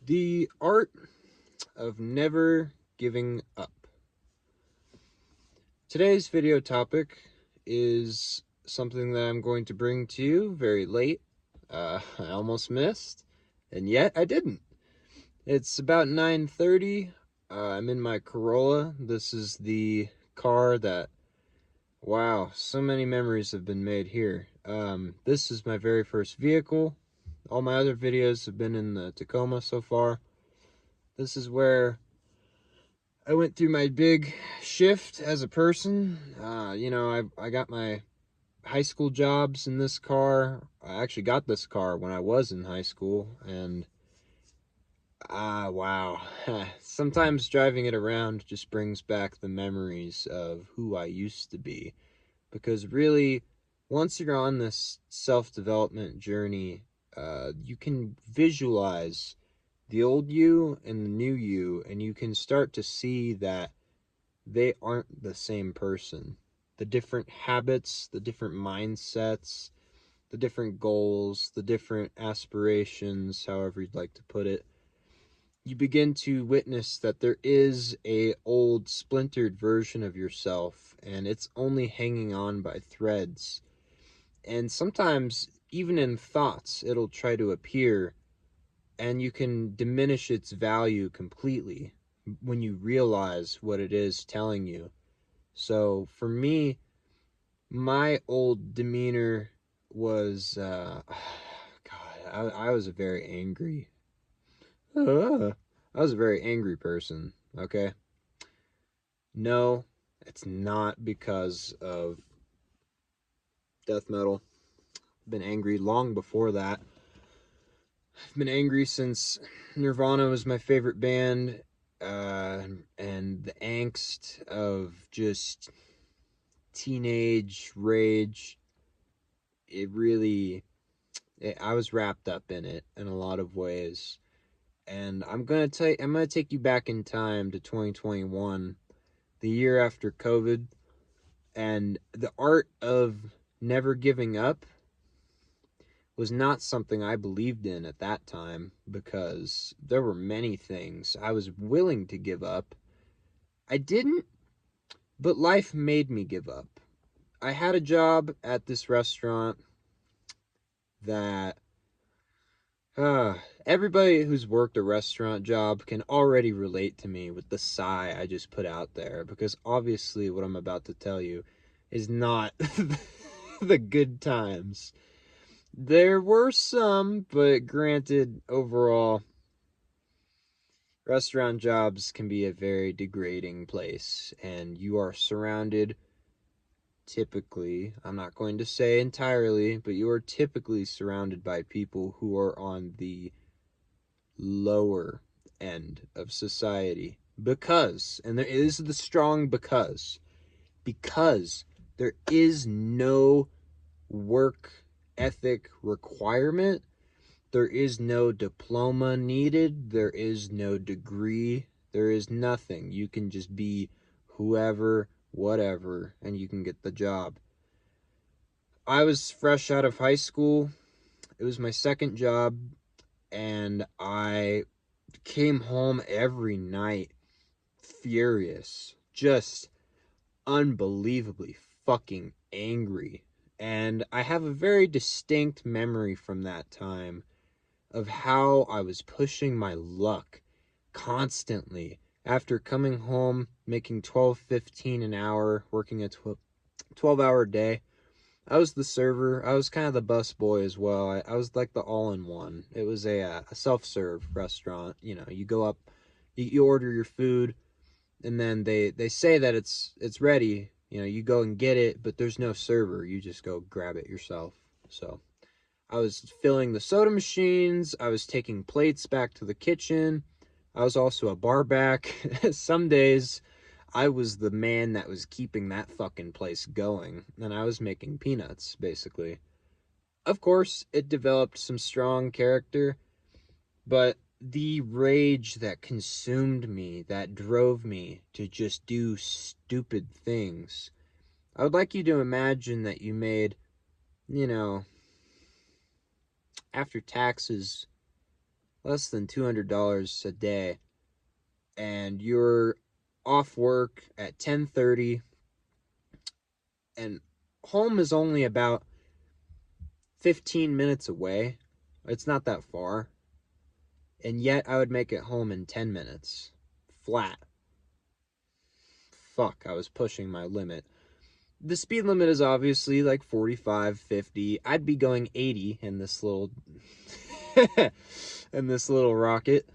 The art of never giving up. Today's video topic is something that I'm going to bring to you very late. I almost missed, and yet I didn't. It's about 9:30. I'm in my Corolla. This is the car that, wow, so many memories have been made here. This is my very first vehicle. All my other videos have been in the Tacoma so far. This is where I went through my big shift as a person. I got my high school jobs in this car. I actually got this car when I was in high school, and wow. Sometimes driving it around just brings back the memories of who I used to be. Because really, once you're on this self-development journey, you can visualize the old you and the new you, and you can start to see that they aren't the same person. The different habits, the different mindsets, the different goals, the different aspirations, however you'd like to put it, you begin to witness that there is a old splintered version of yourself, and it's only hanging on by threads. And sometimes, even in thoughts, it'll try to appear, and you can diminish its value completely when you realize what it is telling you. So for me, my old demeanor was, God, I was a very angry, I was a very angry person, okay? No, it's not because of death metal. I've been angry long before that. I've been angry since Nirvana was my favorite band, and the angst of just teenage rage, I was wrapped up in it in a lot of ways. And I'm gonna take you back in time to 2021, the year after COVID, and the art of never giving up was not something I believed in at that time, because there were many things I was willing to give up. I didn't, but life made me give up. I had a job at this restaurant that everybody who's worked a restaurant job can already relate to me with the sigh I just put out there, because obviously what I'm about to tell you is not the good times. There were some, but granted, overall, restaurant jobs can be a very degrading place, and you are surrounded, typically, I'm not going to say entirely, but you are typically surrounded by people who are on the lower end of society. Because, and there is the strong because there is no work ethic requirement. There is no diploma needed. There is no degree. There is nothing. You can just be whoever, whatever, and you can get the job. I was fresh out of high school. It was my second job, and I came home every night furious, just unbelievably fucking angry. And I have a very distinct memory from that time of how I was pushing my luck constantly after coming home, making $12.15 an hour, working a 12-hour day. I was the server. I was kind of the bus boy as well. I was like the all-in-one. It was a self-serve restaurant. You know, you go up, you order your food, and then they say that it's ready. You know, you go and get it, but there's no server. You just go grab it yourself. So I was filling the soda machines. I was taking plates back to the kitchen. I was also a bar back. Some days I was the man that was keeping that fucking place going, and I was making peanuts, basically. Of course, it developed some strong character, but the rage that consumed me, that drove me to just do stupid things. I would like you to imagine that you made, you know, after taxes, less than $200 a day, and you're off work at 10:30, and home is only about 15 minutes away. It's not that far. And yet I would make it home in 10 minutes. Flat. Fuck, I was pushing my limit. The speed limit is obviously like 45, 50. I'd be going 80 in this little in this little rocket.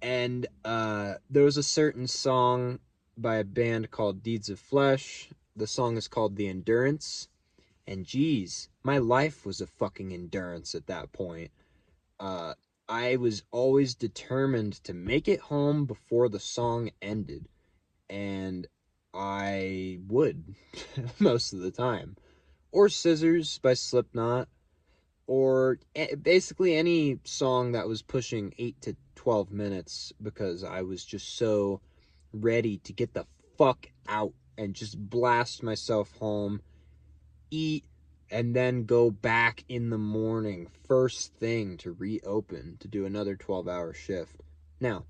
And there was a certain song by a band called Deeds of Flesh. The song is called The Endurance. And geez, my life was a fucking endurance at that point. Uh, I was always determined to make it home before the song ended, and I would most of the time. Or Scissors by Slipknot, or basically any song that was pushing 8 to 12 minutes because I was just so ready to get the fuck out and just blast myself home, eat, and then go back in the morning, first thing, to reopen to do another 12-hour shift. Now,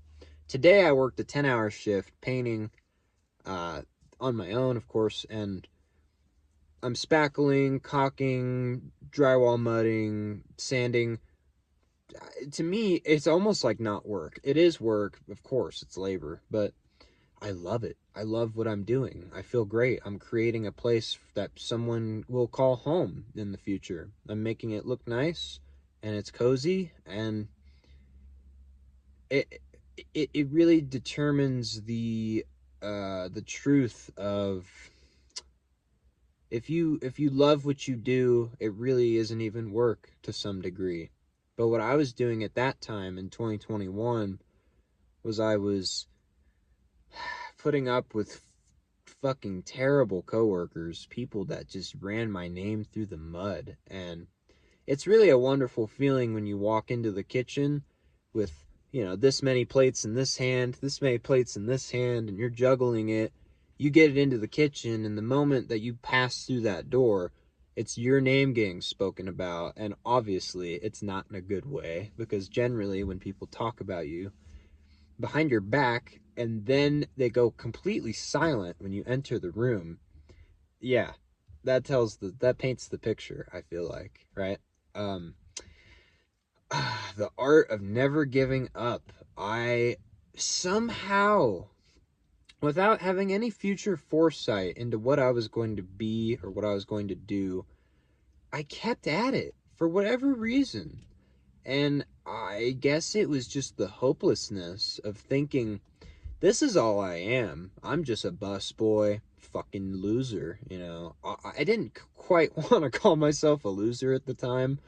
today I worked a 10-hour shift painting uh, on my own, of course, and I'm spackling, caulking, drywall mudding, sanding. To me, it's almost like not work. It is work, of course, it's labor, but I love it. I love what I'm doing. I feel great. I'm creating a place that someone will call home in the future. I'm making it look nice and it's cozy, and it it really determines the truth of if you love what you do, it really isn't even work to some degree. But what I was doing at that time in 2021 was I was putting up with fucking terrible coworkers, people that just ran my name through the mud. And it's really a wonderful feeling when you walk into the kitchen with, this many plates in this hand, this many plates in this hand, and you're juggling it. You get it into the kitchen, and the moment that you pass through that door, it's your name getting spoken about. And obviously, it's not in a good way, because generally, when people talk about you behind your back and then they go completely silent when you enter the room, yeah, that paints the picture, I feel like, right? um the art of never giving up. I somehow, without having any future foresight into what I was going to be or what I was going to do, I kept at it for whatever reason. And I guess it was just the hopelessness of thinking, this is all I am. I'm just a busboy, fucking loser, I didn't quite want to call myself a loser at the time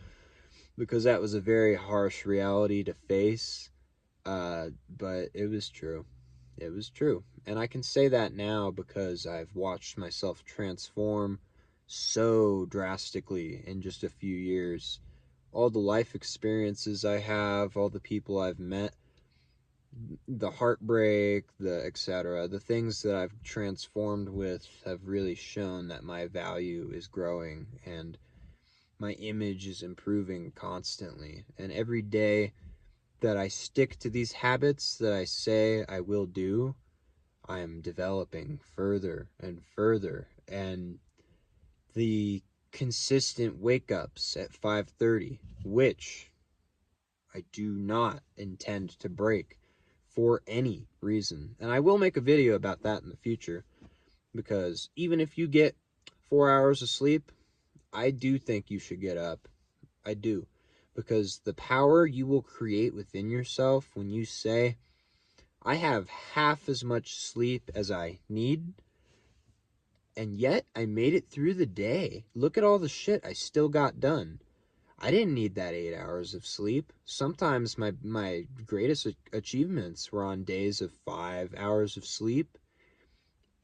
because that was a very harsh reality to face. But it was true. It was true. And I can say that now because I've watched myself transform so drastically in just a few years. All the life experiences I have, all the people I've met, the heartbreak, the etc., the things that I've transformed with have really shown that my value is growing and my image is improving constantly. And every day that I stick to these habits that I say I will do, I am developing further and further. And the consistent wake ups at 5:30, which I do not intend to break for any reason. And I will make a video about that in the future, because even if you get 4 hours of sleep, I do think you should get up. I do. Because the power you will create within yourself when you say, I have half as much sleep as I need, and yet I made it through the day. Look at all the shit I still got done. I didn't need that 8 hours of sleep. Sometimes my greatest achievements were on days of 5 hours of sleep.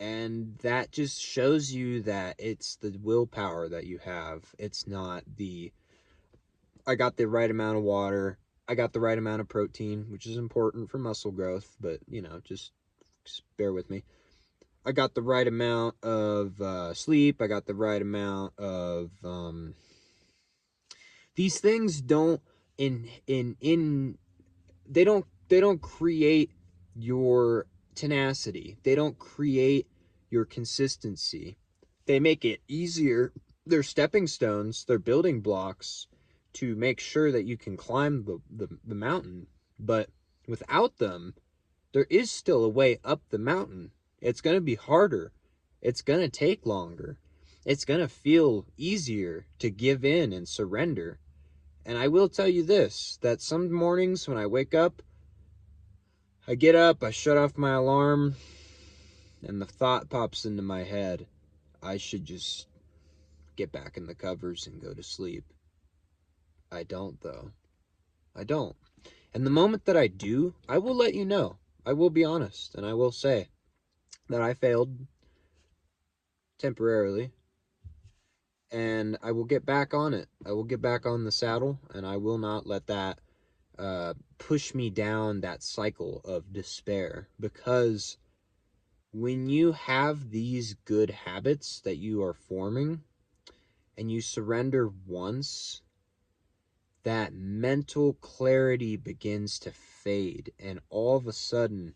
And that just shows you that it's the willpower that you have. It's not I got the right amount of water. I got the right amount of protein, which is important for muscle growth, but, just bear with me. I got the right amount of sleep. I got the right amount of these things don't in they don't create your tenacity. They don't create your consistency. They make it easier. They're stepping stones, they're building blocks to make sure that you can climb the mountain. But without them, there is still a way up the mountain. It's going to be harder. It's going to take longer. It's going to feel easier to give in and surrender. And I will tell you this, that some mornings when I wake up, I get up, I shut off my alarm, and the thought pops into my head, I should just get back in the covers and go to sleep. I don't, though. I don't. And the moment that I do, I will let you know. I will be honest, and I will say that I failed temporarily, and I will get back on it. I will get back on the saddle, and I will not let that push me down that cycle of despair. Because when you have these good habits that you are forming and you surrender once, that mental clarity begins to fade, and all of a sudden,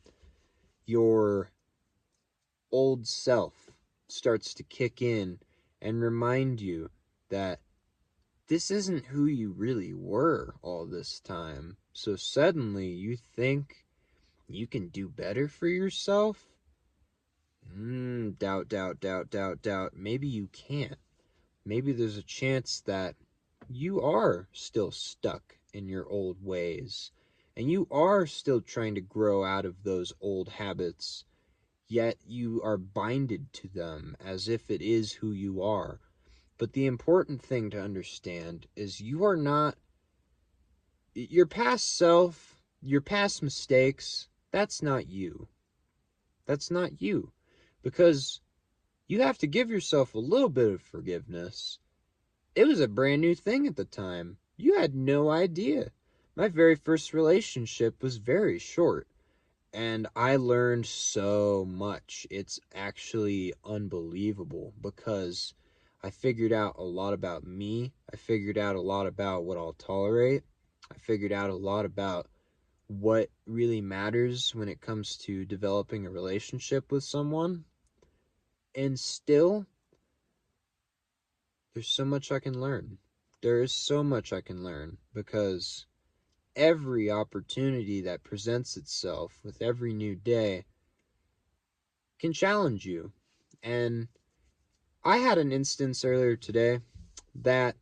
your old self starts to kick in and remind you that this isn't who you really were all this time. So suddenly you think you can do better for yourself? Doubt, doubt, doubt, doubt, doubt. Maybe you can't. Maybe there's a chance that you are still stuck in your old ways, and you are still trying to grow out of those old habits, yet you are binded to them as if it is who you are. But the important thing to understand is you are not your past self, your past mistakes. That's not you. That's not you. Because you have to give yourself a little bit of forgiveness. It was a brand new thing at the time. You had no idea. My very first relationship was very short, and I learned so much. It's actually unbelievable because I figured out a lot about me. I figured out a lot about what I'll tolerate. I figured out a lot about what really matters when it comes to developing a relationship with someone. And still, there's so much I can learn. There is so much I can learn because every opportunity that presents itself with every new day can challenge you. And I had an instance earlier today that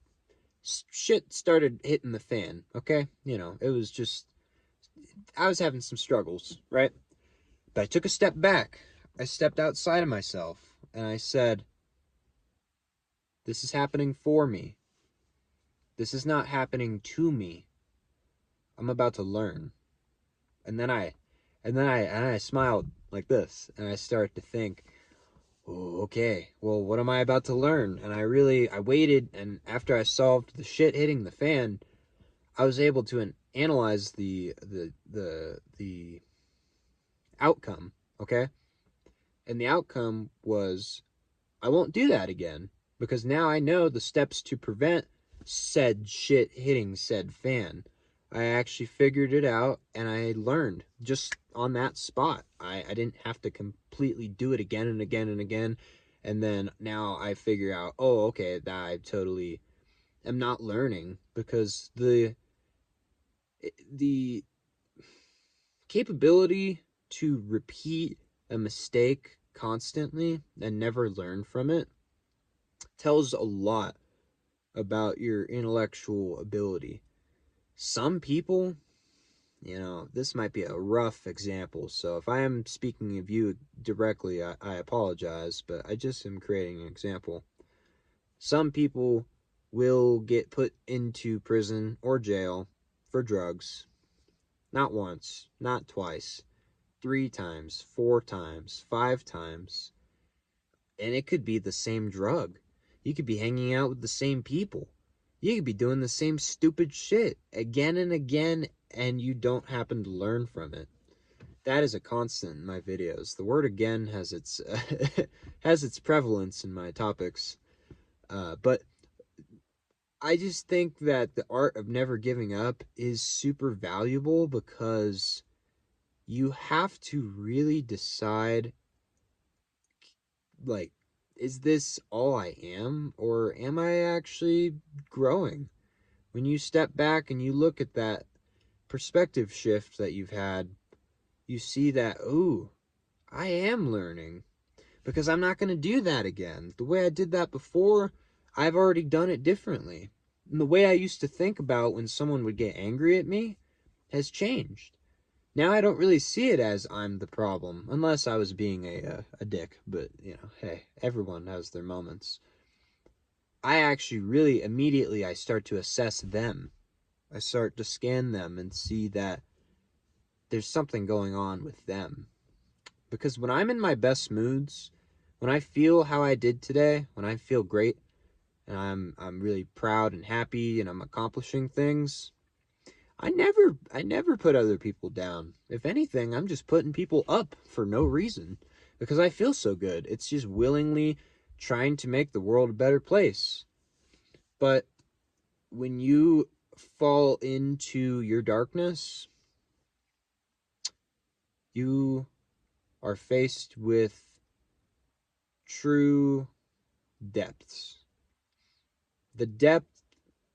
shit started hitting the fan, okay? You know, it was just, I was having some struggles, right? But I took a step back. I stepped outside of myself and I said, this is happening for me. This is not happening to me. I'm about to learn. And then I smiled like this and I started to think, oh, okay, well, what am I about to learn? And I waited, and after I solved the shit hitting the fan, I was able to analyze the outcome, okay? And the outcome was I won't do that again because now I know the steps to prevent said shit hitting said fan. I actually figured it out and I learned just on that spot. I didn't have to completely do it again and again and again. And then now I figure out, oh, okay, that I totally am not learning because the capability to repeat a mistake constantly and never learn from it tells a lot about your intellectual ability. Some people, this might be a rough example, so if I am speaking of you directly, I apologize, but I just am creating an example. Some people will get put into prison or jail for drugs, not once, not twice, 3 times, 4 times, 5 times, and it could be the same drug. You could be hanging out with the same people. You could be doing the same stupid shit again and again, and you don't happen to learn from it. That is a constant in my videos. The word again has its has its prevalence in my topics. But I just think that the art of never giving up is super valuable because you have to really decide, like, is this all I am, or am I actually growing? When you step back and you look at that perspective shift that you've had, you see that, ooh, I am learning because I'm not going to do that again. The way I did that before, I've already done it differently. And the way I used to think about when someone would get angry at me has changed. Now I don't really see it as I'm the problem, unless I was being a dick. But, hey, everyone has their moments. I actually really immediately I start to assess them. I start to scan them and see that there's something going on with them. Because when I'm in my best moods, when I feel how I did today, when I feel great and I'm really proud and happy and I'm accomplishing things, I never put other people down. If anything, I'm just putting people up for no reason because I feel so good. It's just willingly trying to make the world a better place. But when you fall into your darkness, you are faced with true depths. The depth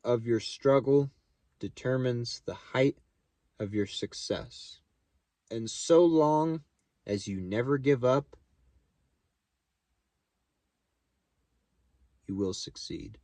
of your struggle determines the height of your success. And so long as you never give up, you will succeed.